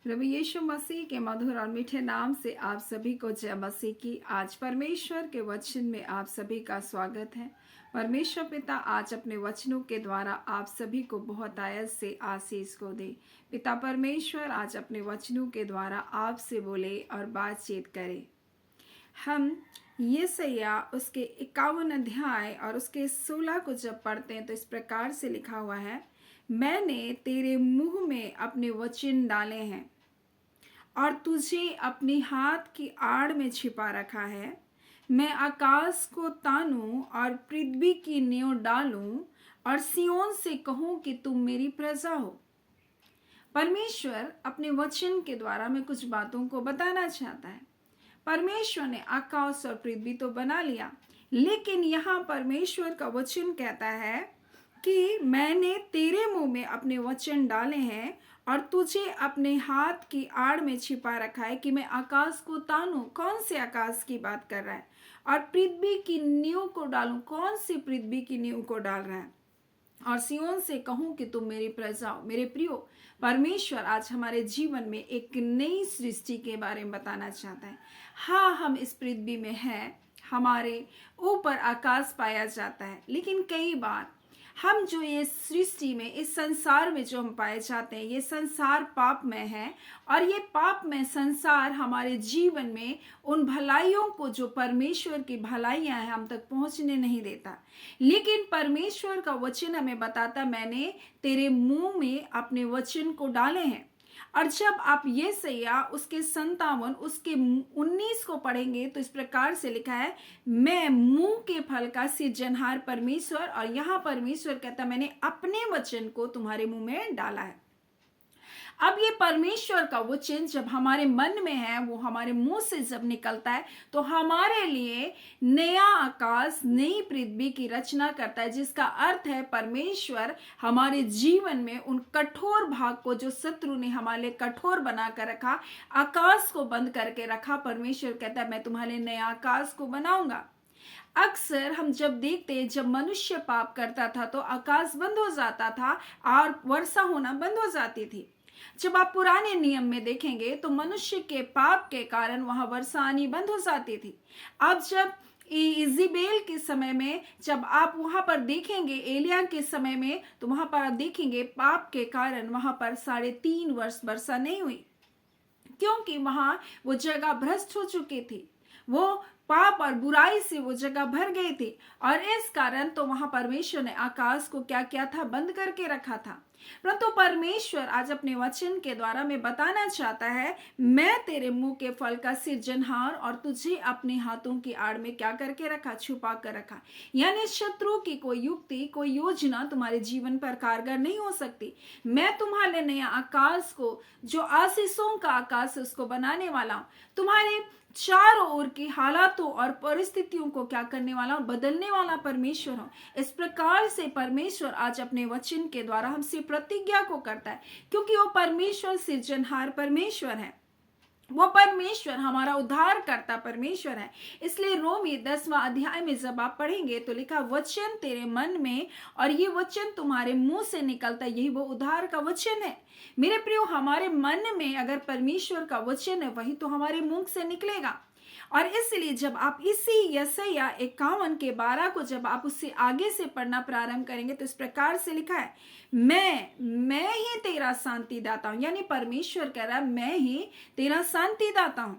प्रभु यीशु मसीह के मधुर और मीठे नाम से आप सभी को जय मसीह की। आज परमेश्वर के वचन में आप सभी का स्वागत है। परमेश्वर पिता आज अपने वचनों के द्वारा आप सभी को बहुत आयत से आशीष को दे। पिता परमेश्वर आज अपने वचनों के द्वारा आपसे बोले और बातचीत करे। हम यशायाह उसके 51 अध्याय और उसके 16 को जब पढ़ते हैं तो इस प्रकार से लिखा हुआ है, मैंने तेरे मुंह में अपने वचन डाले हैं और तुझे अपनी हाथ की आड़ में छिपा रखा है। मैं आकाश को तानूं और पृथ्वी की नींव डालूं और सिय्योन से कहूं कि तुम मेरी प्रजा हो। परमेश्वर अपने वचन के द्वारा में कुछ बातों को बताना चाहता है। परमेश्वर ने आकाश और पृथ्वी तो बना लिया, लेकिन यहाँ परमेश्वर का वचन कहता है कि मैंने तेरे मुंह में अपने वचन डाले हैं और तुझे अपने हाथ की आड़ में छिपा रखा है कि मैं आकाश को तानूं। कौन से आकाश की बात कर रहा है? और पृथ्वी की नींव को डालूं। कौन सी पृथ्वी की नींव को डाल रहा है? और सिय्योन से कहूं कि तुम मेरी प्रजा हो। मेरे प्रियो, परमेश्वर आज हमारे जीवन में एक नई सृष्टि के बारे में बताना चाहता है। हाँ, हम इस पृथ्वी में हैं, हमारे ऊपर आकाश पाया जाता है, लेकिन कई बार हम जो ये सृष्टि में, इस संसार में जो हम पाए जाते हैं, ये संसार पापमय है और ये पापमय संसार हमारे जीवन में उन भलाइयों को, जो परमेश्वर की भलाइयां हैं, हम तक पहुंचने नहीं देता। लेकिन परमेश्वर का वचन हमें बताता, मैंने तेरे मुंह में अपने वचन को डाले हैं। और जब आप यशायाह उसके 57 उसके 19 को पढ़ेंगे तो इस प्रकार से लिखा है, मैं मुंह के फल का सृजनहार परमेश्वर। और यहाँ परमेश्वर कहता, मैंने अपने वचन को तुम्हारे मुंह में डाला है। अब ये परमेश्वर का वचन जब हमारे मन में है, वो हमारे मुंह से जब निकलता है तो हमारे लिए नया आकाश, नई पृथ्वी की रचना करता है, जिसका अर्थ है परमेश्वर हमारे जीवन में उन कठोर भाग को, जो शत्रु ने हमारे लिए कठोर बना कर रखा, आकाश को बंद करके रखा, परमेश्वर कहता है मैं तुम्हारे लिए नया आकाश को बनाऊंगा। अक्सर हम जब देखते हैं, जब मनुष्य पाप करता था तो आकाश बंद हो जाता था और वर्षा होना बंद हो जाती थी। जब आप पुराने नियम में देखेंगे तो मनुष्य के पाप के कारण वहां वर्षा आनी बंद हो जाती थी। अब जब इज़ेबेल के समय में जब आप वहां पर देखेंगे, एलिया के समय में, तो वहां पर आप देखेंगे पाप के कारण वहां पर 3.5 वर्ष वर्षा नहीं हुई, क्योंकि वहां वो जगह भ्रष्ट हो चुकी थी। वो पाप और बुराई से वो जगह भर गई थी और इस कारण तो वहां परमेश्वर ने आकाश को क्या किया था? बंद करके रखा था। परंतु परमेश्वर आज अपने वचन के द्वारा में बताना चाहता है, मैं तेरे मुंह के फल का सृजनहार और तुझे अपने हाथों की आड़ में क्या करके रखा? छुपा कर रखा। यानी शत्रु की कोई युक्ति, कोई योजना तुम्हारे जीवन पर कारगर नहीं हो सकती। मैं तुम्हारे नया आकाश को, जो आशीषों का आकाश, उसको बनाने वाला हूं। तुम्हारे चारों ओर की हालातों और परिस्थितियों को क्या करने वाला हूं? बदलने वाला परमेश्वर हूं। इस प्रकार से परमेश्वर आज अपने वचन के द्वारा हमसे प्रतिज्ञा को करता है, क्योंकि वो परमेश्वर सृजनहार परमेश्वर है। वो परमेश्वर हमारा उद्धार करता परमेश्वर है। इसलिए रोमी 10वां अध्याय में जब आप पढ़ेंगे तो लिखा, वचन तेरे मन में और ये वचन तुम्हारे मुंह से निकलता, यही वो उद्धार का वचन है। मेरे प्रियो, हमारे मन में अगर परमेश्वर का वचन है, वही तो हमारे मुंह से निकलेगा। और इसलिए जब आप इसी यशायाह 51 के 12 को जब आप उससे आगे से पढ़ना प्रारंभ करेंगे तो इस प्रकार से लिखा है, मैं ही तेरा शांति दाता हूं। यानी परमेश्वर कह रहा है, मैं ही तेरा शांति दाता हूं।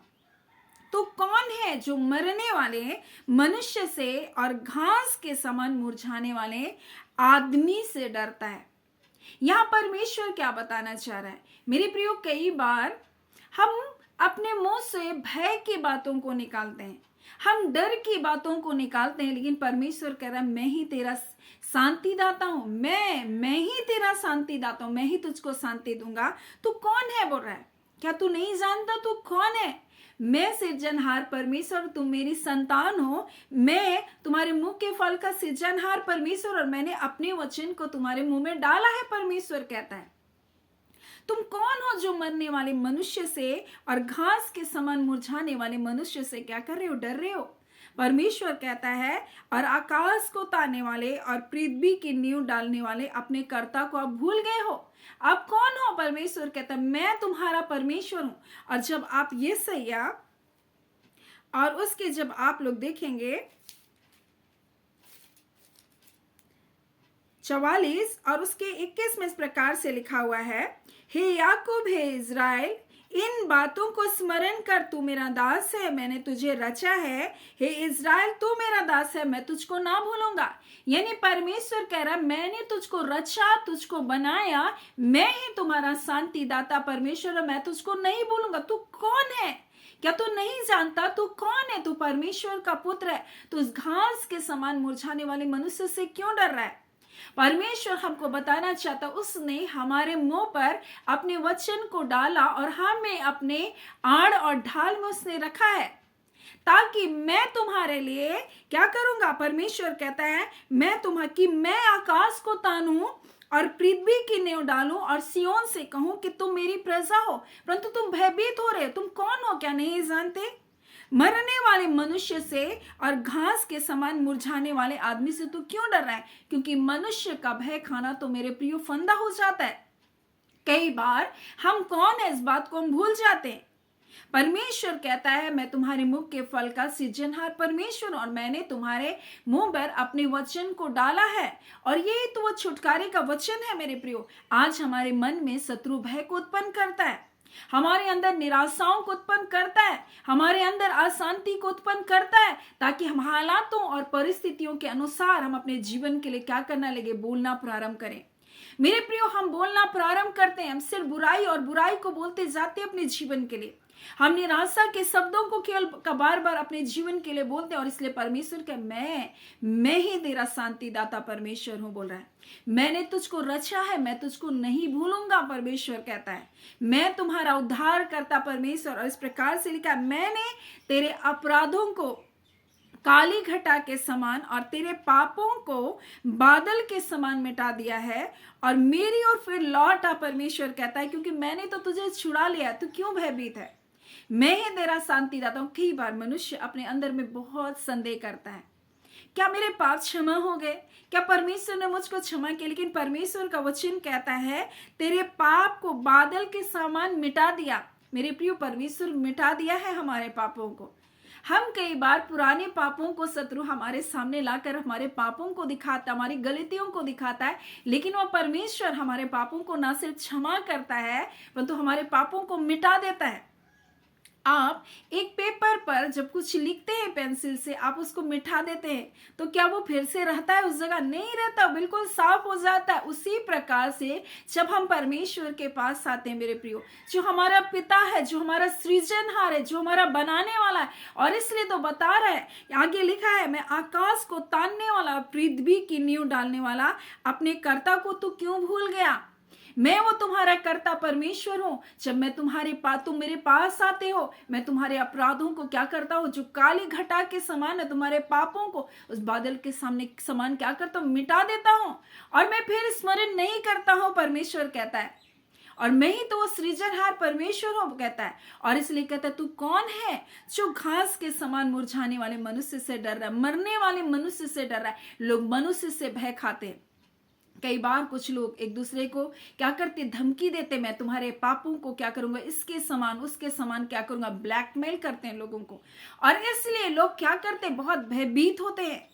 तो कौन है जो मरने वाले मनुष्य से और घास के समान मुरझाने वाले आदमी से डरता है? यहां परमेश्वर क्या बताना चाह रहा है? मेरे प्रियो, कई बार हम अपने मुंह से भय की बातों को निकालते हैं, हम डर की बातों को निकालते हैं, लेकिन परमेश्वर कह रहा है, मैं ही तेरा शांति दाता हूं। मैं ही तेरा शांति दाता हूं, मैं ही तुझको शांति दूंगा। तू कौन है बोल रहा है? क्या तू नहीं जानता तू कौन है? मैं सृजनहार परमेश्वर, तुम मेरी संतान हो। मैं तुम्हारे मुंह के फल का सृजनहार परमेश्वर और मैंने अपने वचन को तुम्हारे मुंह में डाला है, परमेश्वर कहता है। तुम कौन हो जो मरने वाले मनुष्य से और घास के समान मुरझाने वाले मनुष्य से क्या कर रहे हो? डर रहे हो? परमेश्वर कहता है, और आकाश को तारने वाले और पृथ्वी की नींव डालने वाले अपने कर्ता को आप भूल गए हो। आप कौन हो? परमेश्वर कहता है, मैं तुम्हारा परमेश्वर हूं। और जब आप ये सैया और उसके जब आप लोग देखेंगे 44 और उसके 21 में इस प्रकार से लिखा हुआ है, हे याकूब, हे इज़राइल, इन बातों को स्मरण कर, तू मेरा दास है, मैंने तुझे रचा है। हे इज़राइल, तू मेरा दास है, मैं तुझको ना भूलूंगा। यानी परमेश्वर कह रहा है, मैंने तुझको रचा, तुझको बनाया, मैं ही तुम्हारा शांति दाता परमेश्वर है, मैं तुझको नहीं भूलूंगा। तू कौन है? क्या तू नहीं जानता तू कौन है? तू परमेश्वर का पुत्र है। तू उस घास के समान मुरझाने वाले मनुष्य से क्यों डर रहा है? परमेश्वर हमको बताना चाहता, उसने हमारे मुंह पर अपने वचन को डाला और हमें अपने आड़ और ढाल में उसने रखा है, ताकि मैं तुम्हारे लिए क्या करूंगा? परमेश्वर कहता है, मैं आकाश को तानूं और पृथ्वी की नींव डालूं और सियोन से कहूं कि तुम मेरी प्रजा हो, परंतु तुम भयभीत हो रहे हो। तुम कौन हो? क्या नहीं जानते? मरने वाले मनुष्य से और घास के समान मुरझाने वाले आदमी से तू क्यों डर रहा है? क्योंकि मनुष्य का भय खाना तो मेरे प्रियो फंदा हो जाता है। कई बार हम कौन है इस बात को हम भूल जाते हैं। परमेश्वर कहता है, मैं तुम्हारे मुख के फल का सृजनहार परमेश्वर और मैंने तुम्हारे मुंह पर अपने वचन को डाला है। और यही तो वो छुटकारे का वचन है मेरे प्रियो। आज हमारे मन में शत्रु भय को उत्पन्न करता है, हमारे अंदर निराशाओं को उत्पन्न करता है, हमारे अंदर अशांति को उत्पन्न करता है, ताकि हम हालातों और परिस्थितियों के अनुसार हम अपने जीवन के लिए क्या करना लगे? बोलना प्रारंभ करें। मेरे प्रियो, हम बोलना प्रारंभ करते हैं, हम सिर्फ बुराई और बुराई को बोलते जाते हैं अपने जीवन के लिए। हम निराशा के शब्दों को केवल बार बार अपने जीवन के लिए बोलते हैं। और इसलिए परमेश्वर के मैं ही तेरा शांति दाता परमेश्वर हूं बोल रहा है। मैंने तुझको रचा है, मैं तुझको नहीं भूलूंगा। परमेश्वर कहता है, मैं तुम्हारा उद्धार करता परमेश्वर। और इस प्रकार से लिखा, मैंने तेरे अपराधों को काली घटा के समान और तेरे पापों को बादल के समान मिटा दिया है और मेरी ओर फिर लौट आ। परमेश्वर कहता है, क्योंकि मैंने तो तुझे छुड़ा लिया, तू क्यों भयभीत है? मैं ही तेरा शांति दाता हूं। कई बार मनुष्य अपने अंदर में बहुत संदेह करता है, क्या मेरे पाप क्षमा हो गए? क्या परमेश्वर ने मुझको क्षमा किया? लेकिन परमेश्वर का वचन कहता है, तेरे पाप को बादल के समान मिटा दिया। मेरे प्रियो, परमेश्वर मिटा दिया है हमारे पापों को। हम कई बार पुराने पापों को शत्रु हमारे सामने लाकर हमारे पापों को दिखाता, हमारी गलतियों को दिखाता है, लेकिन वह परमेश्वर हमारे पापों को ना सिर्फ क्षमा करता है, परंतु हमारे पापों को मिटा देता है। आप एक पेपर पर जब कुछ लिखते हैं पेंसिल से, आप उसको मिटा देते हैं, तो क्या वो फिर से रहता है उस जगह? नहीं रहता, बिल्कुल साफ हो जाता है। उसी प्रकार से जब हम परमेश्वर के पास आते हैं मेरे प्रियो, जो हमारा पिता है, जो हमारा सृजनहार है, जो हमारा बनाने वाला है, और इसलिए तो बता रहा है, आगे लिखा है, मैं आकाश को तानने वाला, पृथ्वी की नींव डालने वाला अपने कर्ता को तू क्यों भूल गया? मैं वो तुम्हारा कर्ता परमेश्वर हूं। जब मैं तुम मेरे पास आते हो, मैं तुम्हारे अपराधों को क्या करता हूं? जो काली घटा के समान है, तुम्हारे पापों को उस बादल के सामने समान क्या करता हूं? मिटा देता हूं, और मैं फिर स्मरण नहीं करता हूं। परमेश्वर कहता है, और मैं ही तो वो सृजनहार परमेश्वर हूं कहता है। और इसलिए कहता है, तू कौन है जो घास के समान मुरझाने वाले मनुष्य से डर रहा है, मरने वाले मनुष्य से डर रहा है? लोग मनुष्य से भय खाते हैं। कई बार कुछ लोग एक दूसरे को क्या करते? धमकी देते, मैं तुम्हारे पापों को क्या करूंगा, इसके समान उसके समान क्या करूंगा, ब्लैकमेल करते हैं लोगों को। और इसलिए लोग क्या करते? बहुत भयभीत होते हैं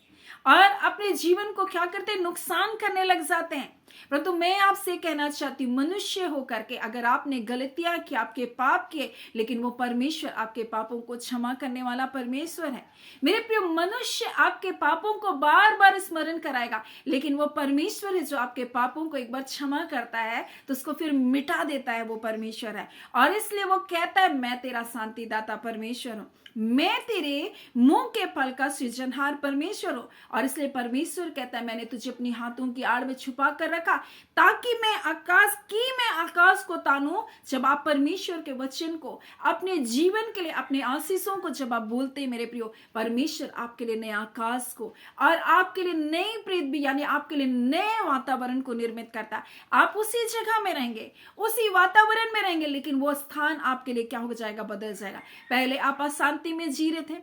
और अपने जीवन को क्या करते? नुकसान करने लग जाते हैं। परंतु मैं आपसे कहना चाहती हूँ, मनुष्य होकर के अगर आपने गलतियां की, आपके पाप किए, लेकिन वो परमेश्वर आपके पापों को क्षमा करने वाला परमेश्वर है। मेरे प्रिय, मनुष्य आपके पापों को बार बार स्मरण कराएगा, लेकिन वो परमेश्वर है जो आपके पापों को एक बार क्षमा करता है तो उसको फिर मिटा देता है। वो परमेश्वर है, और इसलिए वो कहता है, मैं तेरा शांति दाता परमेश्वर हूं, मैं तेरे मुंह के फल का सृजनहार परमेश्वर हूं। और इसलिए परमेश्वर कहता है, मैंने तुझे अपनी हाथों की आड़ में छुपा कर रखा, ताकि मैं आकाश को तानूं। जब आप परमेश्वर के वचन को अपने जीवन के लिए, अपने आशीषों को जब आप बोलते हैं मेरे प्रियो, परमेश्वर आपके लिए नए आकाश को और आपके लिए नई पृथ्वी, यानी आपके लिए नए वातावरण को निर्मित करता है। आप उसी जगह में रहेंगे, उसी वातावरण में रहेंगे, लेकिन वो स्थान आपके लिए क्या हो जाएगा? बदल जाएगा। पहले आप अशांति में जी रहे थे,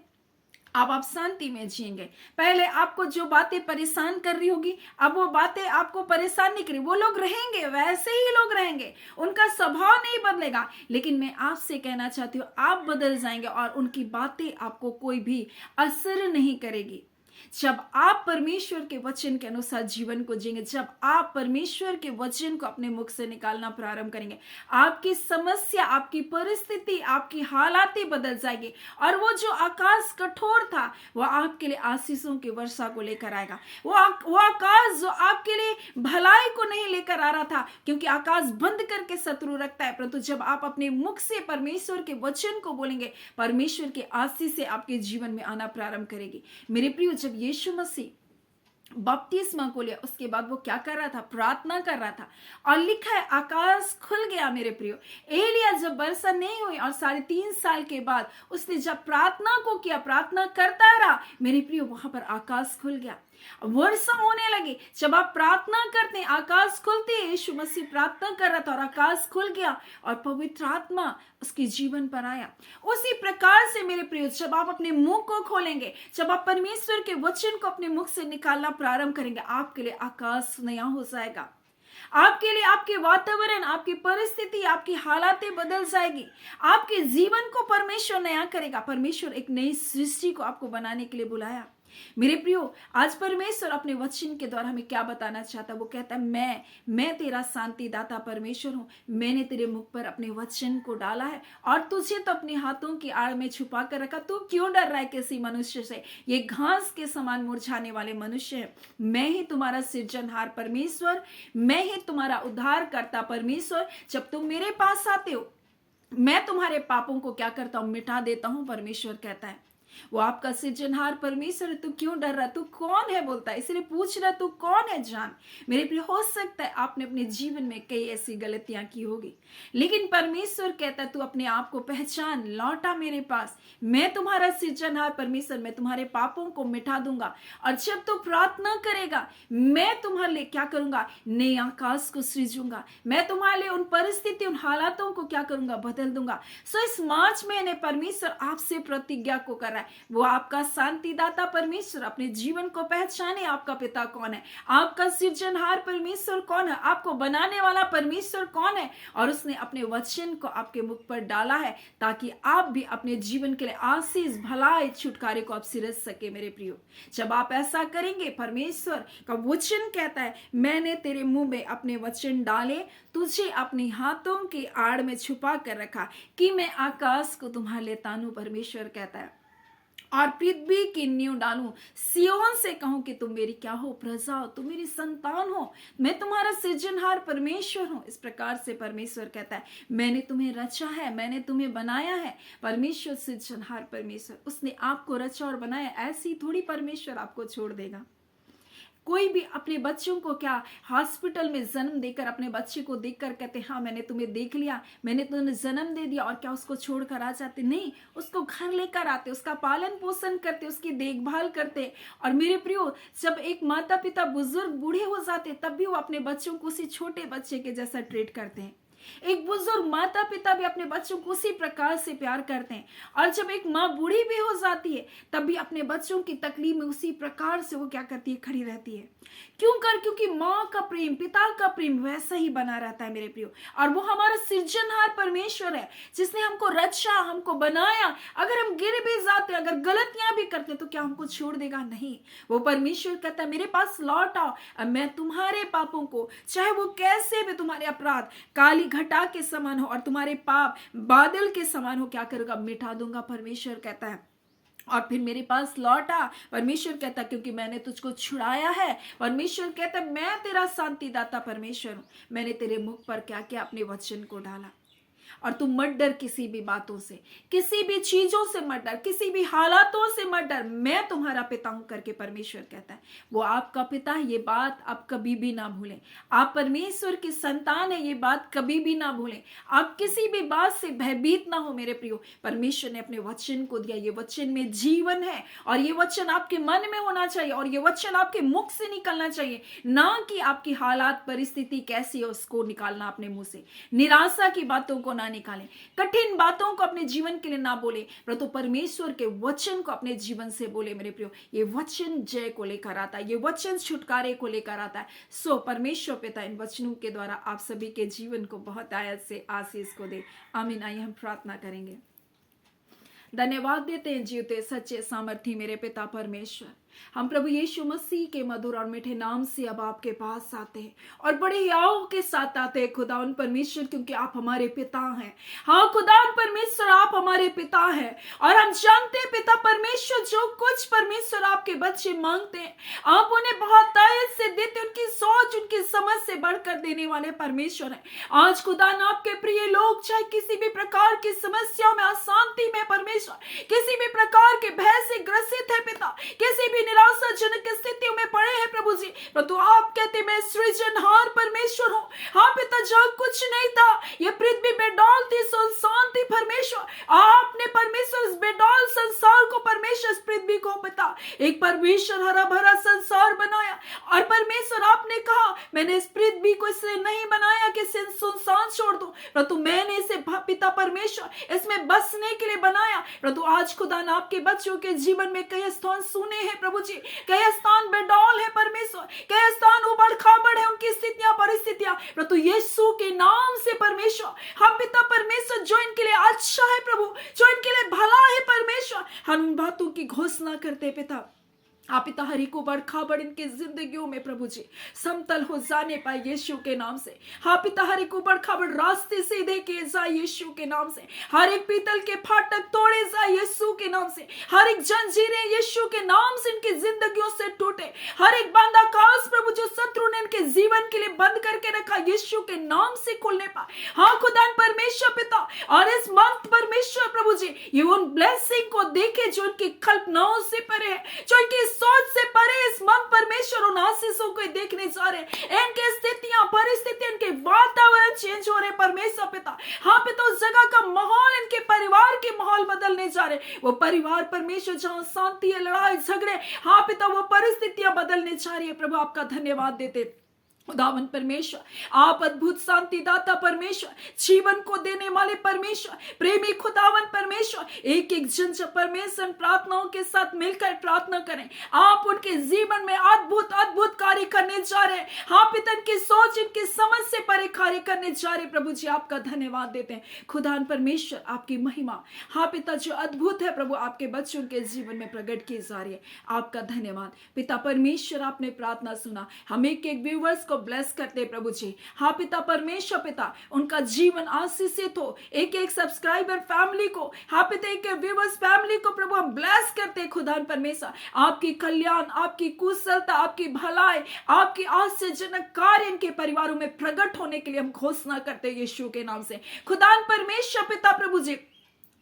आप शांति में जिएंगे। पहले आपको जो बातें परेशान कर रही होगी, अब वो बातें आपको परेशान नहीं करें, वो लोग रहेंगे, वैसे ही लोग रहेंगे, उनका स्वभाव नहीं बदलेगा। लेकिन मैं आपसे कहना चाहती हूँ, आप बदल जाएंगे और उनकी बातें आपको कोई भी असर नहीं करेगी। जब आप परमेश्वर के वचन के अनुसार जीवन को जिएंगे, जब आप परमेश्वर के वचन को अपने मुख से निकालना प्रारंभ करेंगे, आपकी समस्या, आपकी परिस्थिति, आपकी हालातें बदल जाएगी। और वो जो आकाश कठोर था, वो आपके लिए आशीषों की वर्षा को लेकर आएगा। वो आकाश जो आपके लिए भलाई को नहीं लेकर आ रहा था, क्योंकि आकाश बंद करके शत्रु रखता है, परंतु जब आप अपने मुख से परमेश्वर के वचन को बोलेंगे, परमेश्वर की आशीष से आपके जीवन में आना प्रारंभ करेगी। मेरे प्रिय, जब यीशु मसीह बपतिस्मा को लिया, उसके बाद वो क्या कर रहा था? प्रार्थना कर रहा था। और लिखा है आकाश खुल गया। मेरे प्रियो, एलिया जब वर्षा नहीं हुई और 3.5 साल के बाद उसने जब प्रार्थना को किया, प्रार्थना करता रहा, मेरे प्रियो, वहां पर आकाश खुल गया, वर्षा होने लगी। जब आप प्रार्थना करते हैं, आकाश खुलते हैं। यीशु मसीह प्रार्थना कर रहा था और आकाश खुल गया और पवित्र आत्मा उसके जीवन पर आया। उसी प्रकार से मेरे प्रिय, जब आप अपने मुंह को खोलेंगे, जब आप परमेश्वर के वचन को अपने मुख से निकालना प्रारंभ करेंगे, आपके लिए आकाश नया हो जाएगा। आपके लिए आपके वातावरण, आपकी परिस्थिति, आपकी हालातें बदल जाएगी। आपके जीवन को परमेश्वर नया करेगा। परमेश्वर एक नई सृष्टि को आपको बनाने के लिए बुलाया। मेरे प्रियो, आज परमेश्वर अपने वचन के द्वारा हमें क्या बताना चाहता है? वो कहता है, मैं तेरा शांति दाता परमेश्वर हूं। मैंने तेरे मुख पर अपने वचन को डाला है और तुझे तो अपने हाथों की आड़ में छुपा कर रखा। तू क्यों डर रहा है किसी मनुष्य से? ये घास के समान मुरझाने वाले मनुष्य है। मैं ही तुम्हारा सृजनहार परमेश्वर, मैं ही तुम्हारा उद्धार करता परमेश्वर। जब तुम मेरे पास आते हो, मैं तुम्हारे पापों को क्या करता हूं? मिटा देता हूं। परमेश्वर कहता है, वो आपका सृजनहार परमेश्वर है। तू क्यों डर रहा? तू कौन है? बोलता है, इसलिए पूछ रहा तू कौन है? जान। मेरे प्रिय, हो सकता है आपने अपने जीवन में कई ऐसी गलतियां की होगी, लेकिन परमेश्वर कहता है, तू अपने आप को पहचान, लौटा मेरे पास। मैं तुम्हारा सृजनहार परमेश्वर, मैं तुम्हारे पापों को मिटा दूंगा। और जब तू प्रार्थना करेगा, मैं तुम्हारे लिए क्या करूंगा? नए आकाश को सृजूंगा। मैं तुम्हारे लिए उन परिस्थिति, उन हालातों को क्या करूंगा? बदल दूंगा। सो इस मार्च महीने परमेश्वर आपसे प्रतिज्ञा को कर रहा है। वो आपका शांतिदाता परमेश्वर। अपने जीवन को पहचाने, आपका पिता कौन है, आपका सृजनहार परमेश्वर कौन है, आपको बनाने वाला परमेश्वर कौन है। और उसने अपने वचन को आपके मुख पर डाला है, ताकि आप भी अपने जीवन के लिए आशीष, भलाई, छुटकारे को आप सिरज सके। मेरे प्रियो, जब आप ऐसा करेंगे, परमेश्वर का वचन कहता है, मैंने तेरे मुंह में अपने वचन डाले, तुझे अपने हाथों की आड़ में छुपा कर रखा, कि मैं आकाश को तुम्हारे लिए तानू। परमेश्वर कहता है, और पृथ्वी की नींव डालूं, सियोन से कहूं कि तुम मेरी क्या हो? प्रजा हो, तुम मेरी संतान हो, मैं तुम्हारा सृजनहार परमेश्वर हूं। इस प्रकार से परमेश्वर कहता है, मैंने तुम्हें रचा है, मैंने तुम्हें बनाया है। परमेश्वर सृजनहार परमेश्वर, उसने आपको रचा और बनाया। ऐसी थोड़ी परमेश्वर आपको छोड़ देगा। कोई भी अपने बच्चों को क्या हॉस्पिटल में जन्म देकर अपने बच्चे को देखकर कहते, हाँ मैंने तुम्हें देख लिया, मैंने तुम्हें जन्म दे दिया, और क्या उसको छोड़कर आ जाते? नहीं, उसको घर लेकर आते, उसका पालन पोषण करते, उसकी देखभाल करते। और मेरे प्रियो, जब एक माता पिता बुजुर्ग बूढ़े हो जाते, तब भी वो अपने बच्चों को उसी छोटे बच्चे के जैसा ट्रीट करते हैं। एक बुजुर्ग माता पिता भी अपने बच्चों को उसी प्रकार से प्यार करते हैं। और जब एक माँ बूढ़ी भी हो जाती है, तब भी अपने बच्चों की तकलीफ में उसी प्रकार से वो क्या करती है? खड़ी रहती है। क्योंकि माँ का प्रेम, पिता का प्रेम वैसा ही बना रहता है। मेरे प्रियो, और वो हमारा सृजनहार परमेश्वर है, जिसने हमको रचा, हमको बनाया। अगर हम गिर भी जाते, अगर गलतियां भी करते, तो क्या हमको छोड़ देगा? नहीं। वो परमेश्वर कहता है, मेरे पास लौट आओ, अब मैं तुम्हारे पापों को, चाहे वो कैसे भी तुम्हारे अपराध काली घटा के समान हो और तुम्हारे पाप बादल के समान हो, क्या करूंगा? मिटा दूंगा। परमेश्वर कहता है, और फिर मेरे पास लौटा। परमेश्वर कहता, क्योंकि मैंने तुझको छुड़ाया है। परमेश्वर कहता, मैं तेरा शांतिदाता परमेश्वर हूं। मैंने तेरे मुख पर क्या किया? अपने वचन को डाला। और तुम मत डर किसी भी बातों से, किसी भी चीजों से मत डर, किसी भी हालातों से मत डर, मैं तुम्हारा पिता हूं करके परमेश्वर कहता है। वो आपका पिता है, ये बात आप कभी भी ना भूलें। आप परमेश्वर की संतान है, ये बात कभी भी ना भूलें। आप किसी भी बात से भयभीत ना हो। मेरे प्रियो, परमेश्वर ने अपने वचन को दिया, ये वचन में जीवन है, और ये वचन आपके मन में होना चाहिए, और ये वचन आपके मुख से निकलना चाहिए, ना कि आपकी हालात परिस्थिति कैसी है उसको निकालना अपने मुंह से। निराशा की बातों को ना निकालें, कठिन बातों को अपने जीवन के लिए ना बोले, परंतु परमेश्वर के वचन को अपने जीवन से बोले। मेरे प्रियो, ये वचन जय को लेकर आता है, ये वचन छुटकारे को लेकर आता है। सो परमेश्वर पिता इन वचनों के द्वारा आप सभी के जीवन को बहुत आयत से आशीष को दे। आमीन। आइए हम प्रार्थना करेंगे। धन्यवाद देते हैं जीवते सच्चे सामर्थी मेरे पिता परमेश्वर, हम प्रभु यीशु मसीह के मधुर और मीठे नाम से अब आपके पास आते हैं और बड़े याव के साथ आते हैं खुदावन परमेश्वर, क्योंकि आप हमारे पिता हैं। हाँ खुदावन परमेश्वर, आप हमारे पिता हैं और हम जानते हैं पिता परमेश्वर, जो कुछ परमेश्वर आपके बच्चे मांगते हैं आप उन्हें बहुत आयत से देते, उनकी सोच उनकी समझ से बढ़कर देने वाले परमेश्वर हैं। आज खुदावन आपके प्रिय लोग चाहे किसी भी प्रकार की समस्याओं में, अशांति में परमेश्वर, किसी भी प्रकार के भय से ग्रसित है पिता, किसी भी निराशाजनक स्थितियों में पड़े हैं प्रभु जी, परंतु आप कहते मैं सृजनहार परमेश्वर हूँ। हाँ पिता, जहाँ कुछ नहीं था, ये पृथ्वी बेडौल थी, सुनसान थी परमेश्वर, आपने परमेश्वर इस बेडौल संसार को, परमेश्वर इस पृथ्वी को पिता एक परमेश्वर हरा भरा संसार बनाया। और परमेश्वर आपने कहा मैंने इस पृथ्वी को इसलिए नहीं बनाया कि इसे सुनसान छोड़ दूं, परंतु मैंने इसे पिता परमेश्वर इसमें बसने के लिए बनाया। परंतु आज खुदा ने आपके बच्चों के जीवन में कई स्थान सुने हैं प्रभु जी, कई स्थान बेडौल है परमेश्वर, कई स्थान उबड़ खाबड़ है उनकी स्थितियां परिस्थितियां, परंतु यीशु के नाम से परमेश्वर हम पिता परमेश्वर जो इनके लिए अच्छा है प्रभु, जो इनके लिए भला है परमेश्वर, हम उन बातों की घोषणा करते पिता। आप पिता हरी को बड़खा बड़ इनकी जिंदगियों में प्रभु जी समतल हो जाने पाए यीशु के नाम से। हाँ पिता, हर एक बड़खा बड़ रास्ते सीधे किए जाए यीशु के नाम से, हर एक पीतल के फाटक तोड़े जाए यीशु के नाम से, हर एक जंजीरें यीशु के नाम से इनकी जिंदगियों से टूटे, हर एक बंदा काज प्रभु जो शत्रु ने इनके जीवन के लिए बंद करके रखा यीशु के नाम से खुलने पाए। हाँ खुदा परमेश्वर पिता, और इस मंथ परमेश्वर प्रभु जी ये उन ब्लेसिंग को देखे जो उनकी कल्पनाओं से परे है, जो इनकी सोच से परे इस मन परमेश्वर उन आशीषों को देखने जा रहे हैं। इनके स्थितियां परिस्थितियां इनके वातावरण चेंज हो रहे परमेश्वर पिता। हाँ पिता, उस जगह का माहौल, इनके परिवार के माहौल बदलने जा रहे, वो परिवार परमेश्वर जहां शांति है, लड़ाई झगड़े, हाँ पिता वो परिस्थितियां बदलने जा रही है प्रभु। आपका धन्यवाद देते खुदावन परमेश्वर, आप अद्भुत शांति दाता परमेश्वर, जीवन को देने वाले परमेश्वर, प्रेमी खुदावन परमेश्वर, एक एक जन जब परमेश्वर प्रार्थनाओं के साथ मिलकर प्रार्थना करें, आप उनके जीवन में अद्भुत अद्भुत कार्य करने जा रहे हैं। हाँ पिता, इनकी सोच इनकी समझ से परे कार्य करने जा रहे प्रभु जी। आपका धन्यवाद देते हैं खुदावन परमेश्वर, आपकी महिमा हाँ पिता जो अद्भुत है प्रभु आपके बच्चों के जीवन में प्रकट की जा रही है। आपका धन्यवाद पिता परमेश्वर, आपने प्रार्थना सुना, हम एक एक व्यूअर्स को ब्लेस करते प्रभु जी। हाँ पिता परमेश्वर पिता, उनका जीवन आशीषित हो, एक एक सब्सक्राइबर फैमिली को, हाँ पिता एक व्यूअर्स फैमिली को प्रभु हम ब्लेस करते खुदा परमेश्वर। आपकी कल्याण, आपकी कुशलता, आपकी भलाई, आपकी आश्चर्यजनक कार्य इनके परिवारों में प्रकट होने के लिए हम घोषणा करते यीशु के नाम से। खुदा परमेश्वर पिता प्रभु जी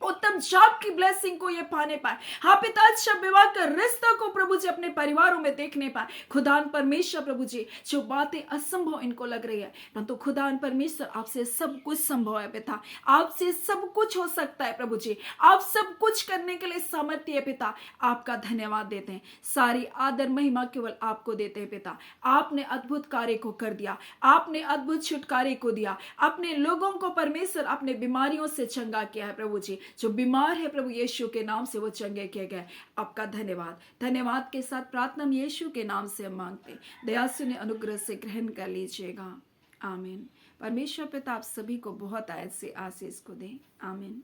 उत्तम जॉब की ब्लेसिंग को ये पाने पाए। हाँ पिता, अच्छा विवाह का रिश्ता को प्रभु जी अपने परिवारों में देखने पाए। खुदान परमेश्वर प्रभु जी, जो बातें असंभव इनको लग रही है, परंतु खुदान परमेश्वर आपसे सब कुछ संभव है पिता, आपसे सब कुछ हो सकता है प्रभु जी, आप सब कुछ करने के लिए सामर्थ्य है पिता। आपका धन्यवाद देते हैं, सारी आदर महिमा केवल आपको देते हैं पिता। आपने अद्भुत कार्य को कर दिया, आपने अद्भुत छुटकारे को दिया, अपने लोगों को परमेश्वर अपने बीमारियों से चंगा किया है प्रभु जी। जो बीमार है प्रभु यीशु के नाम से वो चंगे किए गए। आपका धन्यवाद, धन्यवाद के साथ प्रार्थना हम यीशु के नाम से हम मांगते, दया सुने अनुग्रह से ग्रहण कर लीजिएगा। आमीन। परमेश्वर पिता आप सभी को बहुत आयत से आशीष को दे। आमीन।